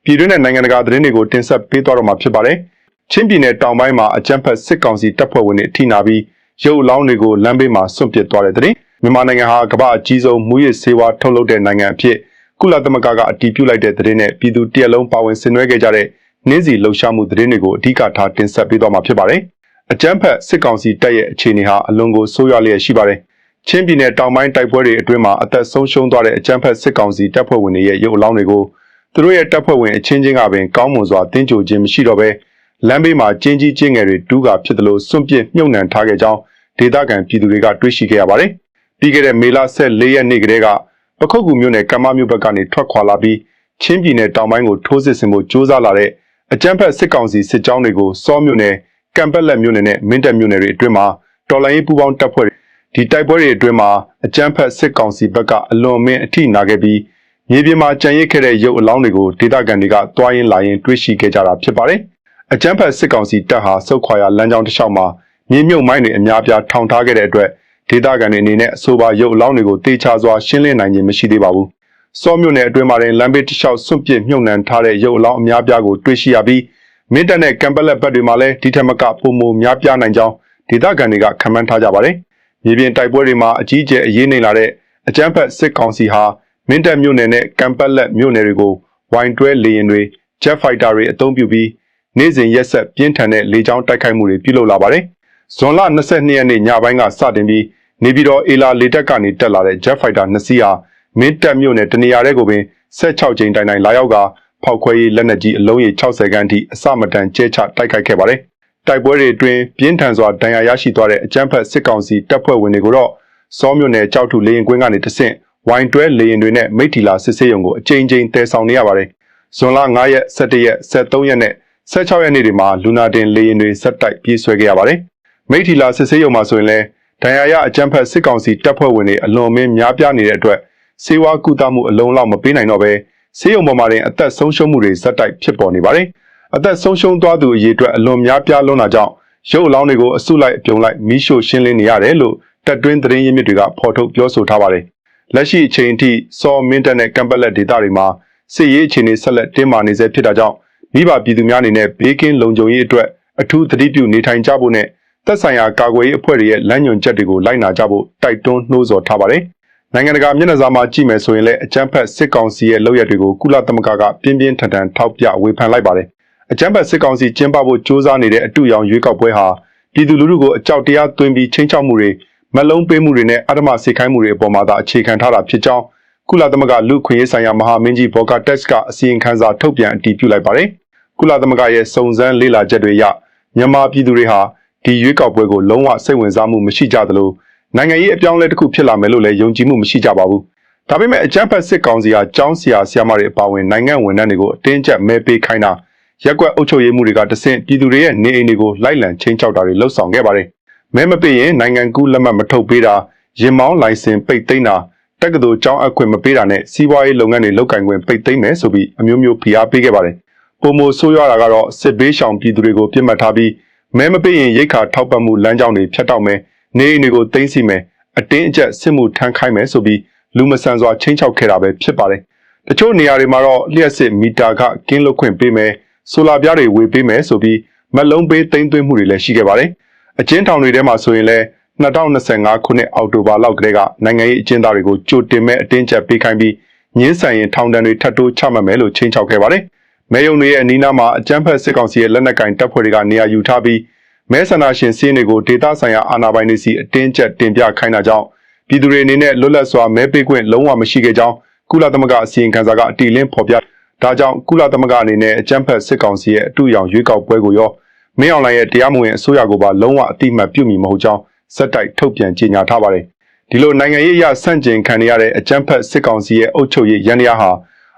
ပြည်တွင်းနဲ့နိုင်ငံတကာသတင်းတွေကိုတင်ဆက်ပေးသွားတော့မှာဖြစ်ပါတယ်။ချင်းပြည်နယ်တောင်ပိုင်းမှာအကြမ်းဖက်စစ်ကောင်စီတပ်ဖွဲ့ဝင်တွေထိနာပြီးရုပ်အလောင်းတွေကိုလမ်းဘေးမှာစွန့်ပစ်သွားတဲ့တဲ့မြန်မာနိုင်ငံဟာကမ္ဘာအကြီးဆုံးမူရစ်ဆေးဝါးထုတ်လုပ်တဲ့နိုင်ငံအဖြစ်ကုလသမဂ္ဂကအတည်ပြုလိုက်တဲ့တဲ့နဲ့ပြည်သူတရက်လုံးပါဝင်ဆင်နွှဲခဲ့ကြတဲ့နှင်းစီလှုပ်ရှားမှုသတင်းတွေကိုအဓိကထားတင်ဆက်ပေးသွားမှာဖြစ်ပါတယ်။အကြမ်းဖက်စစ်ကောင်စီတပ်ရဲ့အခြေအနေဟာအလွန်ကိုဆိုးရွားလျက်ရှိပါတယ်။ချင်းပြည်နယ်တောင်ပိုင်းတိုက်ပွဲတွေအတွင်းမှာအသက်ဆုံးရှုံးသွားတဲ့အကြမ်းဖက်စစ်ကောင်စီတပ်ဖွဲ့ဝင်တွေရဲ့ရုပ်အလောင်းတွေကိုသူတို့ရဲ့တပ်ဖွဲ့ဝင်အချင်းချင်းကပင်ကောင်းမွန်စွာတင်းကြိုခြင်းမရှိတော့ဘဲလမ်းဘေးမှာကျင်းကြီးကျင်းငယ်တွေတူးကာဖြစ်သလိုစွန့်ပစ်မြုပ်နှံထားခဲ့ကြောင်းဒေသခံပြည်သူတွေကတွေ့ရှိခဲ့ရပါတယ်။ပြီးခဲ့တဲ့မေလ14ရက်နေ့ကတည်းကပခုတ်ကူမြို့နယ်ကမ္မမြို့ဘက်ကနေထွက်ခွာလာပြီးချင်းပြည်နယ်တောင်ပိုင်းကိုထိုးစစ်ဆင်ဖို့ကြိုးစားလာတဲ့အကြမ်းဖက်စစ်ကောင်စီစစ်ကြောင်းတွေကိုစောမြို့နယ်ကံပက်လက်မြို့နယ်နဲ့မင်းတပ်မြို့နယ်တွေအတွင်းမှာတော်လှန်ရေးပူးပေါင်းတပ်ဖွဲ့ဒီတိုက်ပွဲတွေအတွင်းမှာအကြမ်းဖက်စစ်ကောင်စီဘက်ကအလွန်မင်းအထိနာခဲ့ပြီးမြေပြင်မှာကြံရစ်ခဲ့တဲ့ရုပ်အလောင်းတွေကိုဒေသခံတွေကတွားရင်လာရင်တွေ့ရှိခဲ့ကြတာဖြစ်ပါတယ်။အကြမ်းဖက်စစ်ကောင်စီတပ်ဟာစုတ်ခွာရလမ်းကြောင်းတစ်လျှောက်မှာမြေမြုပ်မိုင်းတွေအများပြားထောင်ထားခဲ့တဲ့အတွက်ဒေသခံတွေအနေနဲ့အဆိုပါရုပ်အလောင်းတွေကိုတေချာစွာရှင်းလင်းနိုင်ခြင်းမရှိသေးပါဘူး။စောမြို့နယ်အတွင်းမှာလမ်းဘေးတစ်လျှောက်စွန့်ပစ်မြုပ်နှံထားတဲ့ရုပ်အလောင်းအများပြားကိုတွေ့ရှိရပြီးမင်းတပ်နဲ့ကံပက်လက်ဘက်တွေမှာလည်းဒီထက်မကပုံမများပြားနိုင်ကြောင်းဒေသခံတွေကခန့်မှန်းထားကြပါတယ်။မြေပြင်တိုက်ပွဲတွေမှာအကြီးအကျယ်အရေးနိမ့်လာတဲ့အကြမ်းဖက်စစ်ကောင်စီဟာမင်းတပ်မြို့နယ်နဲ့ကံပက်လက်မြို့နယ်တွေကိုဝိုင်တွဲလေယာဉ်တွေဂျက်ဖိုက်တာတွေအသုံးပြုပြီးနေ့စဉ်ရက်ဆက်ပြင်းထန်တဲ့လေကြောင်းတိုက်ခိုက်မှုတွေပြုလုပ်လာပါတယ်။ဇွန်လ22ရက်နေ့ညပိုင်းကစတင်ပြီးနေပြည်တော်အေလာလေတပ်ကနေတက်လာတဲ့ဂျက်ဖိုက်တာ2စီးဟာမင်းတပ်မြို့နယ်တနေရာတဲ့ကိုပင်16ကြိမ်တိုင်လာရောက်ကဖောက်ခွဲရေးလက်နက်ကြီးအလုံးရေ60ခန်းထိအစမတန်ကျဲချတိုက်ခိုက်ခဲ့ပါတယ်။တိုက်ပွဲတွေအတွင်းပြင်းထန်စွာဒဏ်ရာရရှိသွားတဲ့အကြမ်းဖက်စစ်ကောင်စီတပ်ဖွဲ့ဝင်တွေကိုတော့စောမြို့နယ်ကြောက်ထုလေရင်ကွင်းကနေတဆင့်ဝိုင်တွဲလေရင်တွေနဲ့မိထီလာစစ်ဆေးရုံကိုအကြိမ်ကြိမ်တည်ဆောင်နေရပါတယ်။ဇွန်လ9ရက်17ရက်13ရက်နဲ့16ရက်နေ့တွေမှာလူနာတင်လေရင်တွေဆက်တိုက်ပြေးဆွဲခဲ့ရပါတယ်။မိထီလာစစ်ဆေးရုံမှာဆိုရင်လည်းဒဏ်ရာရအကြမ်းဖက်စစ်ကောင်စီတပ်ဖွဲ့ဝင်တွေအလွန်မင်းများပြားနေတဲ့အတွက်စေဝါကုသမှုအလုံးလောက်မပေးနိုင်တော့ဘဲဆေးရုံပေါ်မှာတင်အသက်ဆုံးရှုံးမှုတွေဇက်တိုက်ဖြစ်ပေါ်နေပါတယ်။အသက်ဆုံးရှုံးသွားသူအရေအတွက်အလွန်များပြားလွန်းတာကြောင့်ရုပ်အလောင်းတွေကိုအစုလိုက်အပြုံလိုက်မီးရှို့ရှင်းလင်းနေရတယ်လို့တပ်တွင်းသတင်းရင်းမြစ်တွေကဖော်ထုတ်ပြောဆိုထားပါတယ်။လက်ရှိအချိန်ထိစောမင်းတပ်နဲ့ကံပက်လက်ဒေသတွေမှာစစ်ရေးအခြေအနေဆက်လက်တင်းမာနေဆဲဖြစ်တာကြောင့်မိဘပြည်သူများအနေနဲ့ဘေးကင်းလုံခြုံရေးအတွက်အထူးသတိပြုနေထိုင်ကြဖို့နဲ့သက်ဆိုင်ရာကာကွယ်ရေးအဖွဲ့တွေရဲ့လမ်းညွှန်ချက်တွေကိုလိုက်နာကြဖို့တိုက်တွန်းနှိုးဆော်ထားပါတယ်။နိုင်ငံတကာမျက်နှာစာမှာကြည့်မယ်ဆိုရင်လည်းအကြမ်းဖက်စစ်ကောင်စီရဲ့လုပ်ရက်တွေကိုကုလသမဂ္ဂကပြင်းပြင်းထန်ထန်ထောက်ပြဝေဖန်လိုက်ပါတယ်။အကြမ်းဖက်စစ်ကောင်စီကျင်းပဖို့ကြိုးစားနေတဲ့အတူရောင်ရွေးကောက်ပွဲဟာပြည်သူလူထုကိုအကြောက်တရားသွင်းပြီးချင်းချောက်မှုတွေမလုံးပေးမှုတွေနဲ့အဓမ္မစေခိုင်းမှုတွေအပေါ်မှာသာအခြေခံထားတာဖြစ်ကြောင်းကုလသမဂ္ဂလူ့ခွင့်ရေးဆိုင်ရာမဟာမင်းကြီးဘော်ကာတက်စ်ကအစီရင်ခံစာထုတ်ပြန်အတည်ပြုလိုက်ပါတယ်။ကုလသမဂ္ဂရဲ့စုံစမ်းလေ့လာချက်တွေအရမြန်မာပြည်သူတွေဟာဒီရွေးကောက်ပွဲကိုလုံးဝစိတ်ဝင်စားမှုမရှိကြသလိုနိုင်ငံရေးအပြောင်းအလဲတစ်ခုဖြစ်လာမယ်လို့လည်းယုံကြည်မှုမရှိကြပါဘူး။ဒါပေမဲ့အကြမ်းဖက်စစ်ကောင်စီဟာကျောင်းဆရာဆရာမတွေအပါအဝင်နိုင်ငံဝန်ထမ်းတွေကိုအတင်းကျပ်မဲပေးခိုင်းတာရက်ကွက်အုပ်ချုပ်ရေးမှုတွေကတဆင့်ပြည်သူတွေရဲ့နေအိမ်တွေကိုလိုက်လံချင်းချောက်တာတွေလှုပ်ဆောင်ခဲ့ပါတယ်။မဲမပေးရင်နိုင်ငံကူးလက်မှတ်မထုတ်ပေးတာရင်မောင်းလိုင်စင်ပိတ်သိမ်းတာတက္ကသိုလ်ကျောင်းအပ်ခွင့်မပေးတာနဲ့စီးပွားရေးလုပ်ငန်းတွေလုပ်ကိုင်ခွင့်ပိတ်သိမ်းမယ်ဆိုပြီးအမျိုးမျိုးဖိအားပေးခဲ့ပါတယ်။ပုံမဆိုးရွားတာကတော့စစ်ဘေးရှောင်ပြည်သူတွေကိုပြစ်မှတ်ထားပြီးမဲမပေးရင်ရိတ်ခါထောက်ပံ့မှုလမ်းကြောင်းတွေဖြတ်တောက်မယ်နေအိမ်တွေကိုသိမ်းဆီးမယ်အတင်းအကျပ်စစ်မှုထမ်းခိုင်းမယ်ဆိုပြီးလူမဆန်စွာချင်းချောက်ခဲ့တာပဲဖြစ်ပါတယ်။တချို့နေရာတွေမှာတော့လျှက်စစ်မီတာခကင်းလွတ်ခွင့်ပေးမယ်ဆိုလာပြားတွေဝေပေးမယ်ဆိုပြီးမလုံးပေးသိမ်းသွင်းမှုတွေလည်းရှိခဲ့ပါတယ်။အကျဉ်းထောင်တွေထဲမှာဆိုရင်လည်း2025ခုနှစ်အောက်တိုဘာလောက်ကတည်းကနိုင်ငံရေးအကျဉ်းသားတွေကိုကြိုတင်မဲ့အတင်းကျပ်ပေးခိုင်းပြီးညှင်းဆန်ရင်ထောင်ဒဏ်တွေထပ်တိုးချမှတ်မယ်လို့ချင်းချောက်ခဲ့ပါတယ်။မဲယုံတွေရဲ့အနီးနားမှာအကြမ်းဖက်စစ်ကောင်စီရဲ့လက်နက်ကင်တပ်ဖွဲ့တွေကနေရာယူထားပြီးမဲဆန္ဒရှင်စည်းတွေကိုဒေသဆိုင်ရာအာဏာပိုင်တွေစီအတင်းကျပ်တင်ပြခိုင်းတာကြောင့်ပြည်သူတွေအနေနဲ့လွတ်လပ်စွာမဲပေးခွင့်လုံးဝမရှိခဲ့ကြောင်းကုလသမဂ္ဂအစီရင်ခံစာကအတည်လင်းဖော်ပြဒါကြောင့်ကုလသမဂ္ဂအနေနဲ့အကြမ်းဖက်စစ်ကောင်စီရဲ့အတူရောင်ရွေးကောက်ပွဲကိုရောမင်းအောင်လှိုင်ရဲ့တရားမဝင်အစိုးရကိုပါလုံးဝအတိအမှတ်ပြုမိမဟုတ်ကြောင်းစက်တိုက်ထုတ်ပြန်ကြေညာထားပါတယ်။ဒီလိုနိုင်ငံရေးအရဆန့်ကျင်ခံရတဲ့အကြမ်းဖက်စစ်ကောင်စီရဲ့အုပ်ချုပ်ရေးရန်ရာဟာ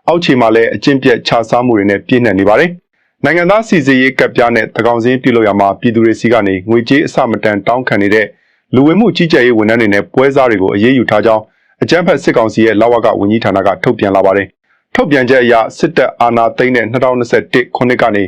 အောက်ခြေမှာလည်းအကျင့်ပြတ်ခြစားမှုတွေနဲ့ပြည့်နှက်နေပါတယ်။နိုင်ငံသားစီစစ်ရေးကပ်ပြားနဲ့သကောင်စင်းပြုလုပ်ရမှာပြည်သူတွေစီကနေငွေကြေးအစမတန်တောင်းခံနေတဲ့လူဝင်မှုကြီးကြပ်ရေးဝန်ထမ်းတွေနဲ့ပွဲစားတွေကိုအရေးယူထားကြောင်းအကြမ်းဖက်စစ်ကောင်စီရဲ့လဝကဝန်ကြီးဌာနကထုတ်ပြန်လာပါတယ်။ထုတ်ပြန်ချက်အရစစ်တပ်အာဏာသိမ်းတဲ့2021ခုနှစ်ကနေ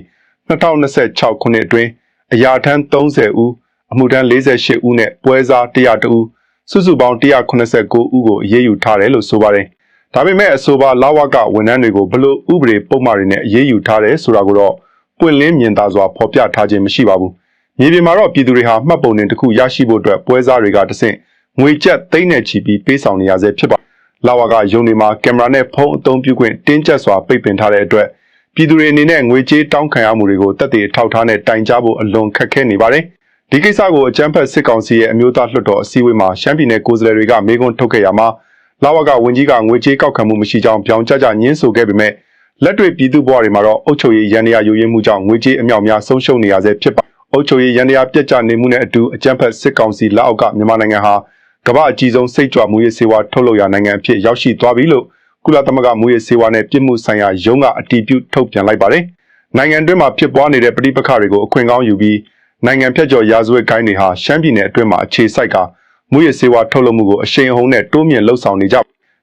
2026ခုနှစ်အတွင်းအရာထမ်း30ဦးအမှုထမ်း48ဦးနဲ့ပွဲစား102ဦးစုစုပေါင်း189ဦးကိုအရေးယူထားတယ်လို့ဆိုပါတယ်။ ဒါပေမဲ့အဆိုပါလဝကဝန်ထမ်းတွေကိုဘလို့ဥပဒေပုံမှန်တွေနဲ့အရေးယူထားတယ်ဆိုတာကိုတော့ပွင့်လင်းမြင်သာစွာဖော်ပြထားခြင်းမရှိပါဘူး။မြေပြင်မှာတော့ပြည်သူတွေဟာမှတ်ပုံတင်တစ်ခုရရှိဖို့အတွက်ပွဲစားတွေကတဆင့်ငွေကျပ်သိန်းနဲ့ချီပြီးပေးဆောင်နေရဆဲဖြစ်ပါတယ်။လဝကရုံးတွေမှာကင်မရာနဲ့ဖုန်းအသုံးပြုခွင့်တင်းကျပ်စွာပိတ်ပင်ထားတဲ့အတွက်ပြည်သူတွေအနေနဲ့ငွေကြေးတောင်းခံရမှုတွေကိုတက်တည်ထောက်ထားနဲ့တိုင်ကြားဖို့အလွန်ခက်ခဲနေပါတယ်။ဒီကိစ္စကိုအကြမ်းဖက်စစ်ကောင်စီရဲ့အမျိုးသားလွှတ်တော်အစည်းအဝေးမှာရှမ်းပြည်နယ်ကိုယ်စားလှယ်တွေကမေးခွန်းထုတ်ခဲ့ရမှာလဝကဝန်ကြီးကငွေကြေးကောက်ခံမှုမရှိကြောင်းပြောင်းကြကြညှင်းဆိုခဲ့ပေမဲ့လက်တွေ့ပြည်သူ့ဘဝတွေမှာတော့အုပ်ချုပ်ရေးရန်တရားယူရင်းမှုကြောင့်ငွေကြေးအမြောက်များဆုံးရှုံးနေရဆဲဖြစ်ပါတယ်။အုပ်ချုပ်ရေးရန်တရားပြက်ကျနေမှုနဲ့အတူအကြမ်းဖက်စစ်ကောင်စီလက်အောက်ကမြန်မာနိုင်ငံဟာကမ္ဘာအကြီးဆုံးစိတ်ကြွမှုရေးစေဝါထုတ်လုပ်ရာနိုင်ငံအဖြစ်ရောက်ရှိသွားပြီလို့ကုလသမဂ္ဂမှုရေးစေဝါနဲ့ပြည်မှုဆိုင်ရာရုံးကအတည်ပြုထုတ်ပြန်လိုက်ပါတယ်။နိုင်ငံတွင်းမှာဖြစ်ပွားနေတဲ့ပြည်ပခါတွေကိုအခွင့်ကောင်းယူပြီးနိုင်ငံဖြတ်ကျော်ရာဇဝတ်ကိုင်းတွေဟာရှမ်းပြည်နယ်အတွင်းမှာအခြေစိုက်ကမှုရေးစေဝါထုတ်လုပ်မှုကိုအရှိန်အဟုန်နဲ့တိုးမြင့်လှုပ်ဆောင်နေကြ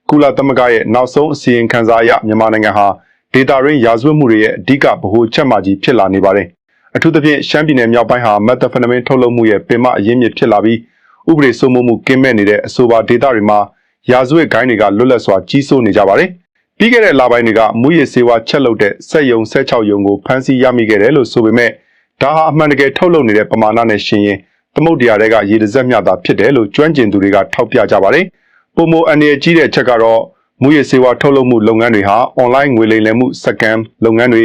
ကုလသမဂ္ဂရဲ့နောက်ဆုံးအစီရင်ခံစာအရမြန်မာနိုင်ငံဟာဒေတာရင်းရာဇဝတ်မှုတွေရဲ့အဓိကဗဟိုချက်မှကြီးဖြစ်လာနေပါတယ်။အထူးသဖြင့်ရှမ်းပြည်နယ်မြောက်ပိုင်းဟာမက်သ်ဖက်နမင်းထုတ်လုပ်မှုရဲ့ပင်မအရင်းမြစ်ဖြစ်လာပြီးဥပဒေစိုးမိုးမှုကင်းမဲ့နေတဲ့အဆိုပါဒေတာတွေမှာရာဇဝတ်ကိုင်းတွေကလွတ်လပ်စွာကြီးစိုးနေကြပါတယ်။ပြီးခဲ့တဲ့လပိုင်းတွေကမှုရေးစေဝါချက်လုပ်တဲ့စက်ယုံ16ယုံကိုဖမ်းဆီးရမိခဲ့တယ်လို့ဆိုပေမဲ့ဒါဟာအမှန်တကယ်ထုတ်လုပ်နေတဲ့ပမာဏနဲ့ရှင်ရင်သမုတ်တရားတွေကရေတစက်မျှတာဖြစ်တယ်လို့ကျွမ်းကျင်သူတွေကထောက်ပြကြပါတယ်။ပုံမအန်ရကြီးတဲ့ချက်ကတော့မှုရေးစေဝါထုတ်လုပ်မှုလုပ်ငန်းတွေဟာအွန်လိုင်းငွေလိမ်လည်မှုစကမ်လုပ်ငန်းတွေ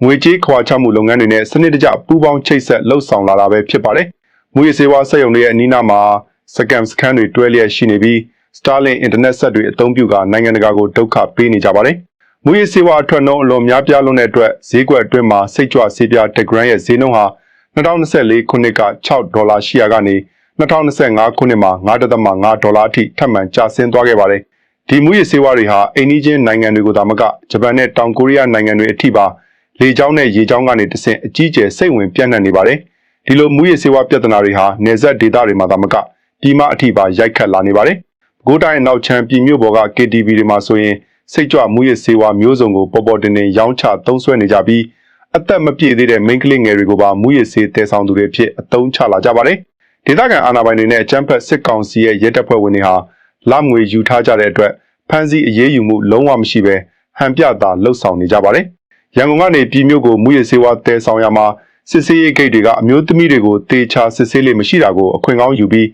ငွေကြေးခွာချမှုလုပ်ငန်းတွေနဲ့စနစ်တကျပူးပေါင်းချိတ်ဆက်လှုပ်ဆောင်လာတာပဲဖြစ်ပါတယ်။မှုရေးစေဝါစက်ရုံတွေရဲ့အနီးနားမှာစကမ်စခန်းတွေတွဲလျက်ရှိနေပြီး Starlink အင်တာနက်ဆက်တွေအသုံးပြုကနိုင်ငံတကာကိုဒုက္ခပေးနေကြပါတယ်။မှုရေးစေဝါအထွက်နှုန်းအလွန်များပြားလွန်းတဲ့အတွက်ဈေးကွက်အတွင်းမှာစိတ်ကြွဆေးပြား1 gram ရဲ့ဈေးနှုန်းဟာ2024ခုနှစ်က$6ရှိရာကနေ2025ခုနှစ်မှာ$9.5အထိထပ်မံကျဆင်းသွားခဲ့ပါတယ်။ဒီမှုရေးစေဝါတွေဟာအိန္ဒိချင်းနိုင်ငံတွေကိုသာမကဂျပန်နဲ့တောင်ကိုရီးယားနိုင်ငံတွေအထိပါလေကြောင်းနဲ့ရေကြောင်းကနေတဆင့်အကြီးကျယ်စိတ်ဝင်ပြန့်နှံ့နေပါတယ်။ဒီလိုမှုရေးစေဝါပြဿနာတွေဟာနယ်စပ်ဒေသတွေမှာသာမကပြည်မအထိပါရိုက်ခတ်လာနေပါတယ်။ကိုးတိုင်းနောက်ချမ်းပြည်မြို့ပေါ်က KTV တွေမှာဆိုရင်စိတ်ကြွမှုရေးစေဝါမျိုးစုံကိုပေါ်ပေါ်တင်တင်ရောင်းချသုံးစွဲနေကြပြီးအသက်မပြည့်သေးတဲ့မိန်းကလေးငယ်တွေကိုပါမှုရေးစေးတည်ဆောင်သူတွေဖြစ်အသုံးချလာကြပါတယ်။ဒေသခံအာဏာပိုင်တွေနဲ့အကြမ်းဖက်စစ်ကောင်စီရဲ့ရဲတပ်ဖွဲ့ဝင်တွေဟာလငွေယူထားကြတဲ့အတွက်ဖမ်းဆီးအရေးယူမှုလုံးဝမရှိဘဲဟန်ပြတာလှုပ်ဆောင်နေကြပါတယ်။ရန်ကုန်ကနေပြည်မြို့ကိုမှုရေးစေဝါတည်ဆောင်ရမှာစစ်ဆေးရေးဂိတ်တွေကအမျိုးသမီးတွေကိုတေချာစစ်ဆေးလေမရှိတာကိုအခွင့်ကောင်းယူပြီ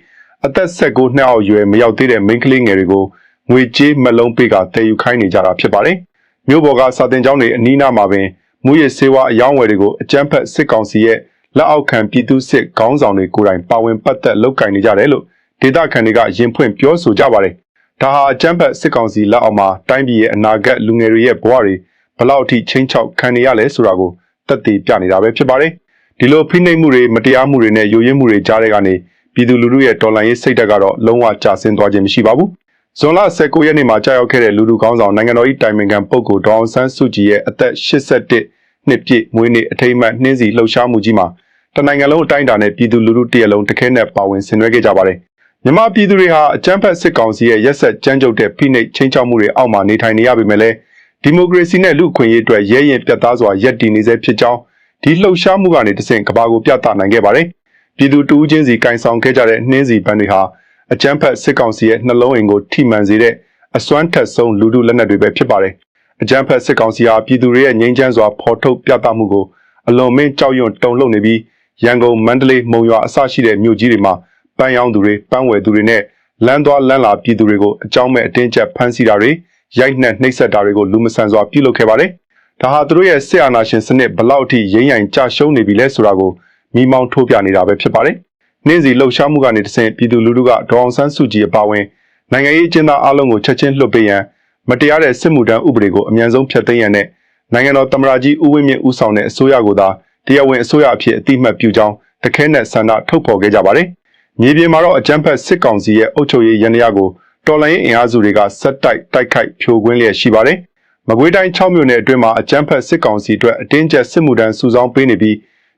းအသက်19နှစ်အောက်ရွယ်မရောက်သေးတဲ့မိန်းကလေးငယ်တွေကိုငွေကြေးမလုံးပေးကတည်ယူခိုင်းနေကြတာဖြစ်ပါတယ်။မြို့ပေါ်ကစာတင်ကျောင်းတွေအနီးနားမှာပင်မှုရေးစေဝါအယောင်းဝယ်တွေကိုအကြမ်းဖက်စစ်ကောင်စီရဲ့လက်အောက်ခံပြည်သူစစ်ခေါင်းဆောင်တွေကိုယ်တိုင်ပါဝင်ပတ်သက်လုပ်ကင်နေကြတယ်လို့ဒေသခံတွေကရင်ဖွင့်ပြောဆိုကြပါတယ်။ဒါဟာအကြမ်းဖက်စစ်ကောင်စီလက်အောက်မှာတိုင်းပြည်ရဲ့အနာဂတ်လူငယ်တွေရဲ့ဘဝတွေဘလောက်အထိချင်းချောက်ခံနေရလဲဆိုတာကိုသက်သေပြနေတာပဲဖြစ်ပါတယ်။ဒီလိုဖိနှိပ်မှုတွေမတရားမှုတွေနဲ့ယိုယွင်းမှုတွေကြားတဲ့ကနေပြည်သူလူထုရဲ့တော်လှန်ရေးစိတ်ဓာတ်ကတော့လုံးဝကျဆင်းသွားခြင်းမရှိပါဘူး။ဇွန်လ19ရက်နေ့မှာကြာရောက်ခဲ့တဲ့လူထုခေါင်းဆောင်နိုင်ငံတော်၏တိုင်ပင်ခံပုဂ္ဂိုလ်ဒေါအောင်ဆန်းစုကြည်ရဲ့အသက်81နှစ်ပြည့်မွေးနေ့အထိမ်းအမှတ်နှင်းစီလှုပ်ရှားမှုကြီးမှာတနိုင်ငံလုံးအတိုင်းအတာနဲ့ပြည်သူလူထုတရက်လုံးတခဲနဲ့ပါဝင်ဆင်နွှဲခဲ့ကြပါတယ်။မြန်မာပြည်သူတွေဟာအကြမ်းဖက်စစ်ကောင်စီရဲ့ရက်ဆက်ကြမ်းကြုတ်တဲ့ဖိနှိပ်ချင်းချောက်မှုတွေအောက်မှာနေထိုင်နေရပေမဲ့လည်းဒီမိုကရေစီနဲ့လူ့အခွင့်အရေးအတွက်ရဲရင်ပြတ်သားစွာရပ်တည်နေစေဖြစ်ကြောင်းဒီလှုပ်ရှားမှုကနေတဆင့်ကမ္ဘာကိုပြသနိုင်ခဲ့ပါတယ်။ပြည်သူတဦးချင်းစီကင်ဆောင်ခဲ့ကြတဲ့နှင်းစီပန်းတွေဟာအကြမ်းဖက်စစ်ကောင်စီရဲ့နှလုံးအိမ်ကိုထိမှန်စေတဲ့အစွမ်းထက်ဆုံးလူထုလက်နက်တွေပဲဖြစ်ပါတယ်။အကြမ်းဖက်စစ်ကောင်စီဟာပြည်သူတွေရဲ့ငြိမ်းချမ်းစွာဖော်ထုတ်ပြသမှုကိုအလွန်မင်းကြောက်ရွံ့တုန်လှုပ်နေပြီးရန်ကုန်မန္တလေးမုံရွာအစရှိတဲ့မြို့ကြီးတွေမှာပန်းရောင်းသူတွေပန်းဝယ်သူတွေနဲ့လမ်းသွားလမ်းလာပြည်သူတွေကိုအကြောင်းမဲ့အတင်းကျပ်ဖမ်းဆီးတာတွေရိုက်နှက်နှိပ်စက်တာတွေကိုလူမဆန်စွာပြုလုပ်ခဲ့ပါတယ်။ဒါဟာသူတို့ရဲ့စစ်အာဏာရှင်စနစ်ဘလောက်အထိရင်းရိုင်ကြရှုံးနေပြီလဲဆိုတာကိုမိမောင်းထိုးပြနေတာပဲဖြစ်ပါတယ်။နှင်းစီလှုပ်ရှားမှုကနေတဆင့်ပြည်သူလူထုကဒေါအောင်ဆန်းစုကြည်အပါအဝင်နိုင်ငံရေးအကျဉ်းသားအလုံးကိုချက်ချင်းလွှတ်ပေးရန်မတရားတဲ့စစ်မှုထမ်းဥပဒေကိုအမြန်ဆုံးဖျက်သိမ်းရန်နဲ့နိုင်ငံတော်သမ္မတကြီးဦးဝင်းမြင့်ဦးဆောင်တဲ့အစိုးရကိုသာတရားဝင်အစိုးရအဖြစ်အတိအမှတ်ပြုကြောင်းတခဲနဲ့ဆန္ဒထုတ်ဖော်ခဲ့ကြပါတယ်။မြေပြင်မှာတော့အကြမ်းဖက်စစ်ကောင်စီရဲ့အုပ်ချုပ်ရေးရန်ရာကိုတော်လှန်ရေးအင်အားစုတွေကဆက်တိုက်ခိုက်ဖြိုခွင်းလျက်ရှိပါတယ်။မကွေးတိုင်း6မြို့နယ်အတွင်းမှာအကြမ်းဖက်စစ်ကောင်စီအတွက်အတင်းကျပ်စစ်မှုထမ်းစုဆောင်းပေးနေပြီ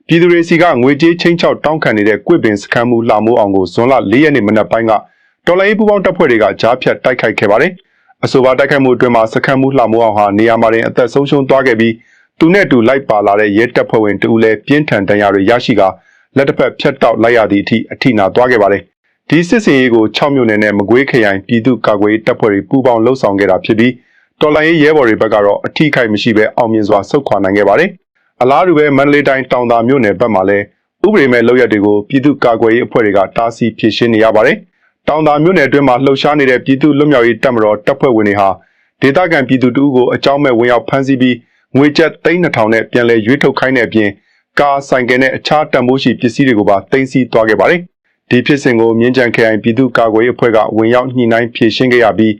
းပြည်သူတွေစီကငွေကြေးချင်းချောက်တောင်းခံနေတဲ့ကွေ့ပင်စခန်းမှုလှမိုးအောင်ကိုဇွန်လ4ရက်နေ့မနက်ပိုင်းကတော်လှန်ရေးပူးပေါင်းတပ်ဖွဲ့တွေကကြားဖြတ်တိုက်ခိုက်ခဲ့ပါတယ်။အဆိုပါတိုက်ခိုက်မှုအတွင်းမှာစခန်းမှုလှမိုးအောင်ဟာနေရာမှာတင်အသက်ဆုံးရှုံးသွားခဲ့ပြီးသူနဲ့တူလိုက်ပါလာတဲ့ရဲတပ်ဖွဲ့ဝင်တဦးလည်းပြင်းထန်ဒဏ်ရာတွေရရှိကလက်တစ်ဖက်ဖြတ်တောက်လိုက်ရသည့်အထိနာသွားခဲ့ပါတယ်။ဒီစစ်စင်ရေးကို6မြို့နယ်နဲ့မကွေးခရိုင်ပြည်သူ့ကာကွယ်ရေးတပ်ဖွဲ့တွေပူးပေါင်းလှုပ်ဆောင်ခဲ့တာဖြစ်ပြီး တော်လိုင်းရဲဘော်တွေဘက်ကတော့အထိခိုက်မရှိဘဲအောင်မြင်စွာဆုတ်ခွာနိုင်ခဲ့ပါတယ်အလားတူပဲမန္တလေးတိုင်းတောင်သာမြို့နယ်ဘက်မှာလည်းဥပဒေမဲ့လုပ်ရက်တွေကိုပြည်သူ့ကာကွယ်ရေးအဖွဲ့တွေကတားဆီးဖြေရှင်းနေရပါတယ်တောင်သာမြို့နယ်အတွင်းမှာလှုပ်ရှားနေတဲ့ပြည်သူ့လွတ်မြောက်ရေးတပ်မတော်တပ်ဖွဲ့ဝင်တွေဟာဒေသခံပြည်သူတို့ကိုအကြောင်းမဲ့ဝင်ရောက်ဖမ်းဆီးပြီးငွေကျပ်3,200နဲ့ပြန်လည်ရွေးထုတ်ခိုင်းတဲ့အပြင်ကားဆိုင်ကယ်နဲ့အခြားတန်ဖိုးရှိပစ္စည်းတွေကိုပါသိမ်းဆည်းသွားခဲ့ပါတယ်ဒီဖြစ်စဉ်ကိုမြင်းကြံခရိုင်ပြည်သူ့ကာကွယ်ရေးအဖွဲ့ကဝင်ရောက်ညှိနှိုင်းဖြေရှင်းခဲ့ရပြီ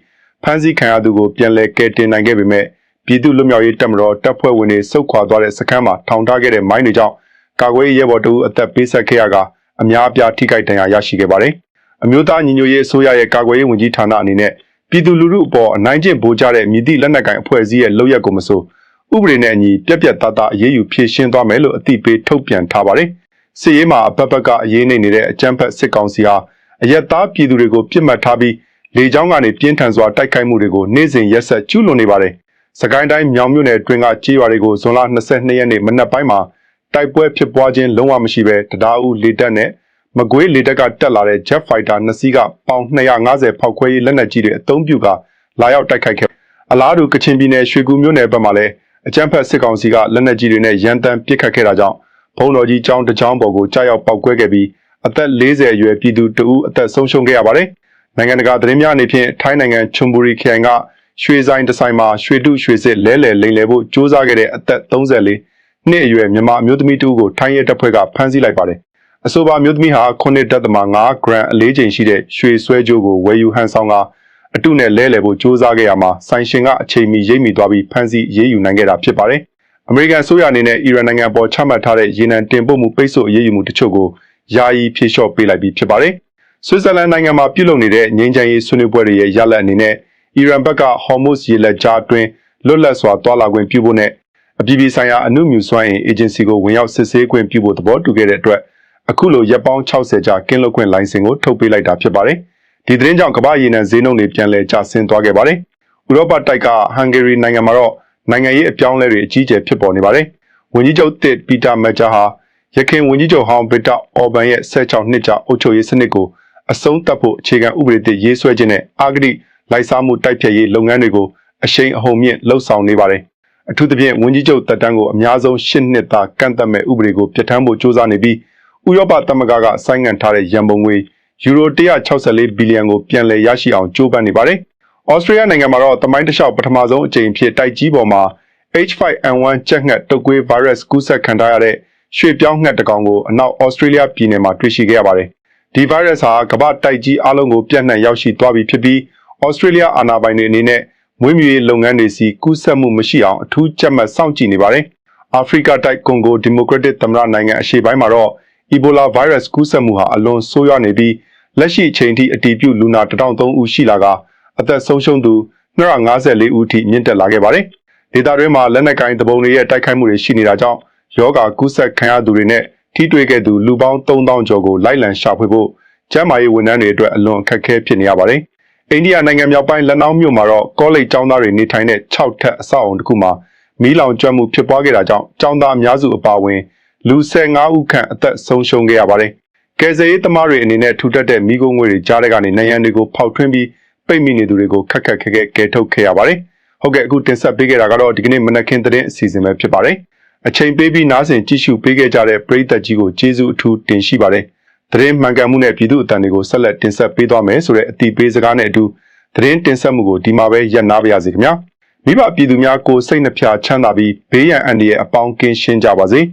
းဖမ်းဆီးခံရသူကိုပြန်လည်ကယ်တင်နိုင်ခဲ့ပေမဲ့ပြည်သူ့လွတ်မြောက်ရေးတပ်မတော်တပ်ဖွဲ့ဝင်တွေစုခွာသွားတဲ့စခန်းမှာထောင်ထားခဲ့တဲ့မိုင်းတွေကြောင့်ကာကွယ်ရေးရဲဘော်တို့အသက်ပေးဆက်ခဲ့ရကအများအပြားထိခိုက်ဒဏ်ရာရရှိခဲ့ပါတယ်အမျိုးသားညီညွတ်ရေးအစိုးရရဲ့ကာကွယ်ရေးဝန်ကြီးဌာနအနေနဲ့ပြည်သူလူထုအပေါ်အနိုင်ကျင့်ပိုးကြတဲ့မြစ်သည့်လက်နက်ကိုင်အဖွဲ့အစည်းရဲ့လုပ်ရက်ကိုမဆိုဥပဒေနဲ့အညီပြက်ပြက်သားသားအရေးယူဖြေရှင်းသွားမယ်လို့အသိပေးထုတ်ပြန်ထားပါတယ်စစ်ရေးမှာအပတ်ပတ်ကအရေးနေနေတဲ့အကြမ်းဖက်စစ်ကောင်စီဟာအရက်သားပြည်သူတွေကိုပြစ်မှတ်ထားပြီးလေကြောင်းကနေပြင်းထန်စွာတိုက်ခိုက်မှုတွေကိုနေ့စဉ်ရက်ဆက်ကျူးလွန်နေပါတယ်စကိုင်းတိုင်းမြောင်မြို့နယ်တွင်ကကြေးရွာတွေကိုဇွန်လ22ရက်နေ့မနက်ပိုင်းမှာတိုက်ပွဲဖြစ်ပွားခြင်းလုံးဝမရှိဘဲတရားဦးလေတပ်နဲ့မကွေးလေတပ်ကတက်လာတဲ့ Jet Fighter 2စီးကပေါင်250ဖောက်ခွဲရေးလက်နက်ကြီးတွေအသုံးပြုကလာရောက်တိုက်ခိုက်ခဲ့အလားတူကချင်ပြည်နယ်ရွှေကူမြို့နယ်ဘက်မှာလည်းအကြမ်းဖက်စစ်ကောင်စီကလက်နက်ကြီးတွေနဲ့ရန်တမ်းပစ်ခတ်ခဲ့တာကြောင့်ဘုံတော်ကြီးကျောင်းတစ်ကျောင်းပေါ်ကိုကြားရောက်ပောက်ကွဲခဲ့ပြီးအသက်40အရွယ်ပြည်သူတဦးအသက်ဆုံးရှုံးခဲ့ရပါတယ်နိုင်ငံတကာသတင်းများအနေဖြင့်ထိုင်းနိုင်ငံချွန်ဘူရီခရိုင်ကရွှေဆိုင်တစ်ဆိုင်မှာရွှေတုရွှေစစ်လဲလှယ်လိမ်လည်ဖို့စ조사ခဲ့တဲ့အသက်34နှစ်အရွယ်မြန်မာအမျိုးသမီးတဦးကိုထိုင်းရဲတပ်ဖွဲ့ကဖမ်းဆီးလိုက်ပါတယ်အဆိုပါမျိုးသမီးဟာ9.5 ဂရမ်အလေးချိန်ရှိတဲ့ရွှေဆွဲကြိုးကိုဝယ်ယူဟန်ဆောင်ကအတုနဲ့လဲလှယ်ဖို့စ조사ခဲ့ရမှာဆိုင်ရှင်ကအချိန်မီရိပ်မိသွားပြီးဖမ်းဆီးရေးယူနိုင်ခဲ့တာဖြစ်ပါတယ်။အမေရိကန်ဆိုရအနေနဲ့အီရန်နိုင်ငံပေါ်ချမှတ်ထားတဲ့ရေနံတင်ပို့မှုပိတ်ဆို့အရေးယူမှုတချို့ကိုယာယီဖြေလျှော့ပေးလိုက်ပြီးဖြစ်ပါတယ်။ဆွစ်ဇာလန်နိုင်ငံမှာပြုလုပ်နေတဲ့ငြိမ်းချမ်းရေးဆွေးနွေးပွဲတွေရဲ့ရလဒ်အနေနဲ့အီရန်ဘက်ကဟော်မုစ်ရေလက်ကြားအတွင်းလွတ်လပ်စွာတွာလာခွင့်ပြုဖို့နဲ့အပြည်ပြည်ဆိုင်ရာအမှုမြူစွမ်းအင်အေဂျင်စီကိုဝင်ရောက်စစ်ဆေးခွင့်ပြုဖို့သဘောတူခဲ့တဲ့အတွက်အခုလိုရက်ပေါင်း60ကြာကင်းလွတ်ခွင့်လိုင်စင်ကိုထုတ်ပေးလိုက်တာဖြစ်ပါတယ်။ဒီသတင်းကြောင့်ကမ္ဘာရေနံဈေးနှုန်းတွေပြန်လည်ကျဆင်းသွားခဲ့ပါတယ်။ဥရောပတိုက်ကဟန်ဂေရီနိုင်ငံမှာတော့နိုင်ငံရေးအပြောင်းအလဲတွေအကြီးအကျယ်ဖြစ်ပေါ်နေပါတယ်။ဝန်ကြီးချုပ်တစ်ပီတာမက်ဂျာဟာရခိုင်ဝန်ကြီးချုပ်ဟောင်းဗစ်တာအော်ဘန်ရဲ့16နှစ်ကြာအုပ်ချုပ်ရေးစနစ်ကိုအဆုံးသတ်ဖို့အခြေခံဥပဒေသစ်ရေးဆွဲခြင်းနဲ့အာဂတိလိုက်စားမှုတိုက်ဖျက်ရေးလုပ်ငန်းတွေကိုအရှိန်အဟုန်မြင့်လှုပ်ဆောင်နေပါတယ်။အထူးသဖြင့်ဝန်ကြီးချုပ်တပ်တန်းကိုအများဆုံး10နှစ်သာကန့်သတ်မဲ့ဥပဒေကိုပြဋ္ဌာန်းဖို့ကြိုးစားနေပြီးဥရောပသမဂ္ဂကဆိုင်းငံ့ထားတဲ့ရန်ပုံငွေယူရို164ဘီလီယံကိုပြန်လည်ရရှိအောင်ကြိုးပမ်းနေပါတယ်။ဩစတြေးလျနိုင်ငံမှာတော့တမိုင်းတစ်လျှောက်ပထမဆုံးအကြိမ်ဖြစ်တိုက်ကြီးပေါ်မှာ H5N1 ကြက်ငှက်တုပ်ကွေးဗိုင်းရပ်စ်ကူးစက်ခံထားရတဲ့ရွှေပြောင်းငှက်တစ်ကောင်ကိုအနောက်ဩစတြေးလျပြည်နယ်မှာတွေ့ရှိခဲ့ရပါတယ်။ဒီဗိုင်းရပ်စ်ဟာကမ္ဘာတိုက်ကြီးအလုံးကိုပြန့်နှံ့ရောက်ရှိသွားပြီဖြစ်ပြီးဩစတြေးလျအာဏာပိုင်တွေအနေနဲ့မွေးမြူရေးလုပ်ငန်းတွေစီကူးစက်မှုမရှိအောင်အထူးကြပ်မတ်စောင့်ကြည့်နေပါတယ်။အာဖရိကတိုက်ကွန်ဂိုဒီမိုကရက်တစ်သမ္မတနိုင်ငံအရှေ့ပိုင်းမှာတော့အီဘိုလာဗိုင်းရပ်စ်ကူးစက်မှုဟာအလွန်ဆိုးရွားနေပြီးလက်ရှိအချိန်ထိအတည်ပြုလူနာ1003ဦးရှိလာကအသက်ဆုံးရှုံးသူ254ဦးထိမြင့်တက်လာခဲ့ပါတယ်။ဒေသတွင်းမှာလက်နက်ကိုင်တပုံတွေရဲ့တိုက်ခိုက်မှုတွေရှိနေတာကြောင့်ယောဂါကူးစက်ခံရသူတွေနဲ့ထိတွေ့ခဲ့သူလူပေါင်း3000ကျော်ကိုလိုက်လံရှာဖွေဖို့ကျန်းမာရေးဝန်ထမ်းတွေအတွက်အလွန်အခက်အခဲဖြစ်နေရပါတယ်။အိန္ဒိယနိုင်ငံမြောက်ပိုင်းလက်နောက်မြို့မှာတော့ကောလိပ်ကျောင်းသားတွေနေထိုင်တဲ့6ထပ်အဆောက်အုံတစ်ခုမှာမီးလောင်ကျွမ်းမှုဖြစ်ပွားခဲ့တာကြောင့်ကျောင်းသားအများစုအပါအဝင်လူ15ဦးခန့်အသက်ဆုံးရှုံးခဲ့ရပါတယ်။ကယ်ဆယ်ရေးသမားတွေအနေနဲ့ထူထပ်တဲ့မိခိုးငွေတွေကြားထဲကနေနိုင်ရန်တွေကိုဖောက်ထွင်းပြီးပိတ်မိနေသူတွေကိုခက်ခက်ခဲခဲကယ်ထုတ်ခဲ့ရပါတယ်။ဟုတ်ကဲ့အခုတင်ဆက်ပေးခဲ့တာကတော့ဒီကနေ့မနက်ခင်းသတင်းအစီအစဉ်ပဲဖြစ်ပါတယ်။အချိန်ပေးပြီးနားဆင်ကြည့်ရှုပေးခဲ့ကြတဲ့ပရိသတ်ကြီးကိုကျေးဇူးအထူးတင်ရှိပါတယ်။သတင်းမှန်ကန်မှုနဲ့ပြည်သူအသံတွေကိုဆက်လက်တင်ဆက်ပေးသွားမယ်ဆိုတဲ့အတည်ပေးစကားနဲ့အတူသတင်းတင်ဆက်မှုကိုဒီမှာပဲရပ်နားပါရစေခင်ဗျာ။မိဘပြည်သူများကိုစိတ်နှဖျားချမ်းသာပြီးဘေးရန်အန္တရာယ်အပေါင်းကင်းရှင်းကြပါစေ။